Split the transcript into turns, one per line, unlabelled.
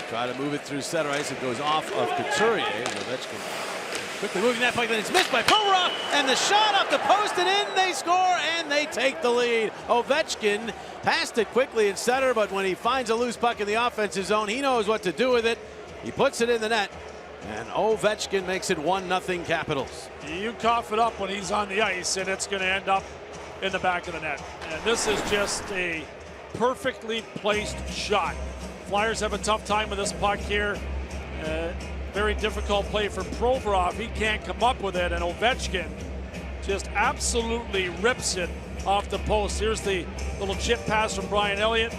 Try to move it through center ice. It goes off of Couturier. Ovechkin quickly moving that puck, then it's missed by Provorov, and the shot off the post and in. They score and they take the lead. Ovechkin passed it quickly in center, but when he finds a loose puck in the offensive zone, he knows what to do with it. He puts it in the net, and Ovechkin makes it 1-0 Capitals.
You cough it up when he's on the ice, and it's going to end up in the back of the net. And this is just a perfectly placed shot. Flyers have a tough time with this puck here. Very difficult play for Provorov. He can't come up with it, and Ovechkin just absolutely rips it off the post. Here's the little chip pass from Brian Elliott.